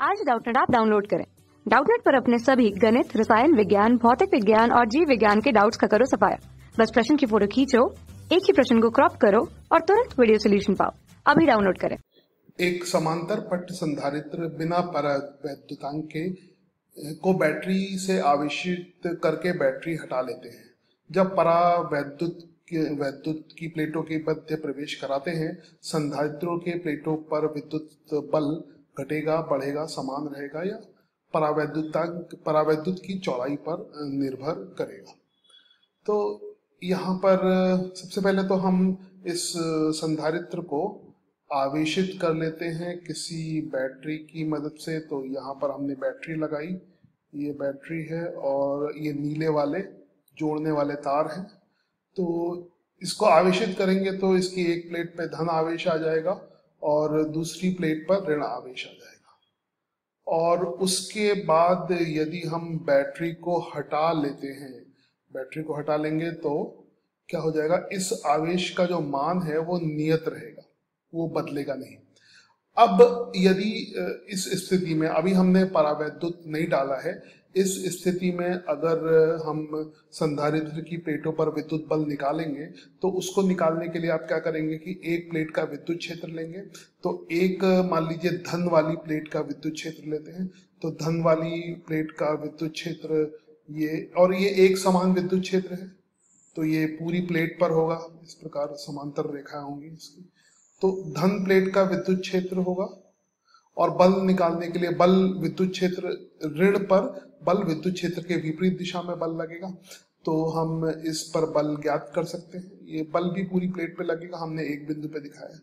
आज Doubtnut app download करें। Doubtnut पर अपने सभी गणित, रसायन विज्ञान, भौतिक विज्ञान और जीव विज्ञान के डाउट्स का करो सफाया। बस प्रश्न की फोटो खींचो, एक ही प्रश्न को क्रॉप करो और तुरंत वीडियो सोल्यूशन पाओ। अभी डाउनलोड करें। एक समांतर पट्ट संधारित्र बिना परावैद्युतांक के को बैटरी से आवेशित करके बैटरी हटा लेते हैं। जब वैद्युत की प्लेटों के मध्य प्रवेश कराते हैं, संधारित्रों के प्लेटों पर विद्युत बल घटेगा, बढ़ेगा, समान रहेगा या परावैद्युत की चौड़ाई पर निर्भर करेगा। तो यहाँ पर सबसे पहले तो हम इस संधारित्र को आवेशित कर लेते हैं किसी बैटरी की मदद से। तो यहाँ पर हमने बैटरी लगाई, ये बैटरी है और ये नीले वाले जोड़ने वाले तार हैं। तो इसको आवेशित करेंगे तो इसकी एक प्लेट पे धन आवेश आ जाएगा और दूसरी प्लेट पर ऋण आवेश आ जाएगा। और उसके बाद यदि हम बैटरी को हटा लेते हैं, बैटरी को हटा लेंगे तो क्या हो जाएगा, इस आवेश का जो मान है वो नियत रहेगा, वो बदलेगा नहीं। अब यदि इस स्थिति में अभी हमने परावैद्युत नहीं डाला है, इस स्थिति में अगर हम संधारित्र की प्लेटों पर विद्युत बल निकालेंगे तो उसको निकालने के लिए आप क्या करेंगे कि एक प्लेट का विद्युत क्षेत्र लेंगे। तो एक मान लीजिए धन वाली प्लेट का विद्युत क्षेत्र लेते हैं। तो धन वाली प्लेट का विद्युत क्षेत्र ये, और ये एक समान विद्युत क्षेत्र है, तो ये पूरी प्लेट पर होगा। इस प्रकार समांतर रेखाएं होंगी इसकी। तो धन प्लेट का विद्युत क्षेत्र होगा और बल निकालने के लिए बल विद्युत क्षेत्र ऋण पर बल विद्युत क्षेत्र के विपरीत दिशा में बल लगेगा। तो हम इस पर बल ज्ञात कर सकते हैं। ये बल भी पूरी प्लेट पे लगेगा, हमने एक बिंदु पे दिखाया है।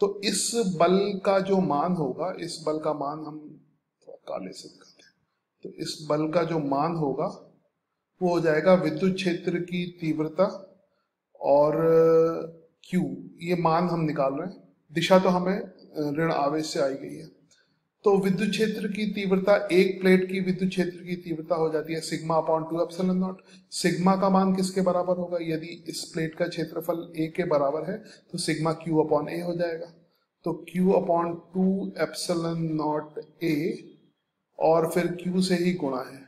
तो इस बल का जो मान होगा, इस बल का मान हम थोड़ा काले से दिखाते हैं। तो इस बल का जो मान होगा वो हो जाएगा विद्युत क्षेत्र की तीव्रता और Q, ये मान हम निकाल रहे हैं। दिशा तो हमें ऋण आवेश से आई गई है। तो विद्युत क्षेत्र की तीव्रता, एक प्लेट की विद्युत क्षेत्र की तीव्रता हो जाती है sigma upon 2 epsilon not. Sigma का मान किसके बराबर होगा, यदि इस प्लेट का क्षेत्रफल a के बराबर है तो सिग्मा Q अपॉन a हो जाएगा। तो Q upon 2 epsilon not a और फिर Q से ही गुणा है।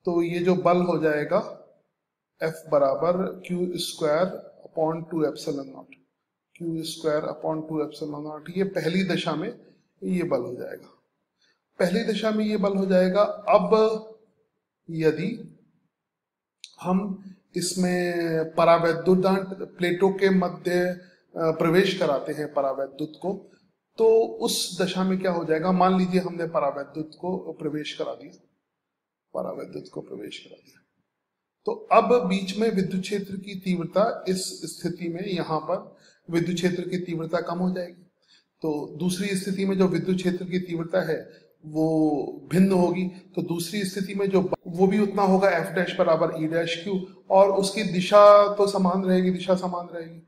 तो ये जो बल हो जाएगा F बराबर Q square upon 2 epsilon not, Q square upon 2 epsilon not. ये पहली दशा में ये बल हो जाएगा, पहली दशा में ये बल हो जाएगा। अब यदि हम इसमें परावैद्युत प्लेटों के मध्य प्रवेश कराते हैं परावैद्युत को, तो उस दशा में क्या हो जाएगा, मान लीजिए हमने परावैद्युत को प्रवेश करा दिया, परावैद्युत को प्रवेश करा दिया। तो अब बीच में विद्युत क्षेत्र की तीव्रता, इस स्थिति में यहाँ पर विद्युत क्षेत्र की तीव्रता कम हो जाएगी। तो दूसरी स्थिति में जो विद्युत क्षेत्र की तीव्रता है वो भिन्न होगी। तो दूसरी स्थिति में जो वो भी उतना होगा, F डैश बराबर E डैश Q, और उसकी दिशा तो समान रहेगी, दिशा समान रहेगी,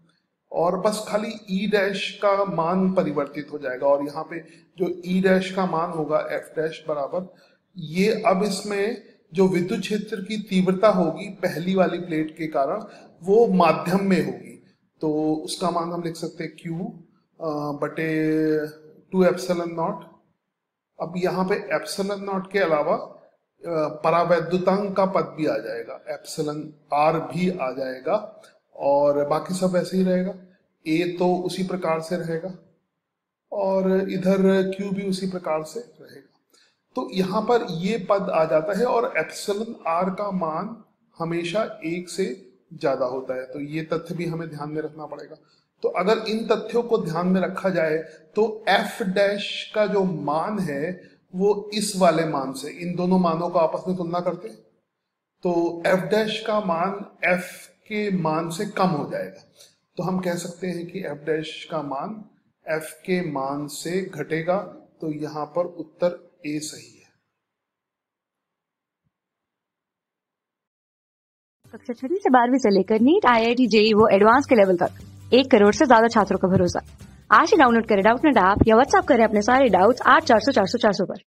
और बस खाली E डैश का मान परिवर्तित हो जाएगा। और यहाँ पे जो E डैश का मान होगा F डैश बराबर ये, अब इसमें जो विद्युत क्षेत्र की तीव्रता होगी पहली वाली प्लेट के कारण वो माध्यम में होगी। तो उसका मान हम लिख सकते हैं Q बटे 2 एप्सिलॉन नॉट। अब यहाँ पे एप्सिलॉन नॉट के अलावा परावैद्युतांक का पद भी आ जाएगा, एप्सिलॉन R भी आ जाएगा, और बाकी सब ऐसे ही रहेगा। A तो उसी प्रकार से रहेगा और इधर Q भी उसी प्रकार से रहेगा। तो यहाँ पर ये पद आ जाता है और एप्सिलॉन R का मान हमेशा 1 से ज्यादा होता है। तो ये तथ्य भी हमें ध्यान में रखना पड़ेगा। तो अगर इन तथ्यों को ध्यान में रखा जाए तो F डैश का जो मान है वो इस वाले मान से, इन दोनों मानों को आपस में तुलना करते हैं तो F डैश का मान F के मान से कम हो जाएगा। तो हम कह सकते हैं कि F डैश का मान F के मान से घटेगा। तो यहाँ पर उत्तर A सही है। कक्षा 6 से 12वीं से लेकर नीट, IIT, JEE वो एडवांस के लेवल तक 1 करोड़ से ज्यादा छात्रों का भरोसा। आज ही डाउनलोड करें डाउटनेट ऐप या व्हाट्सएप करें अपने सारे डाउट्स 8400 400 400 पर।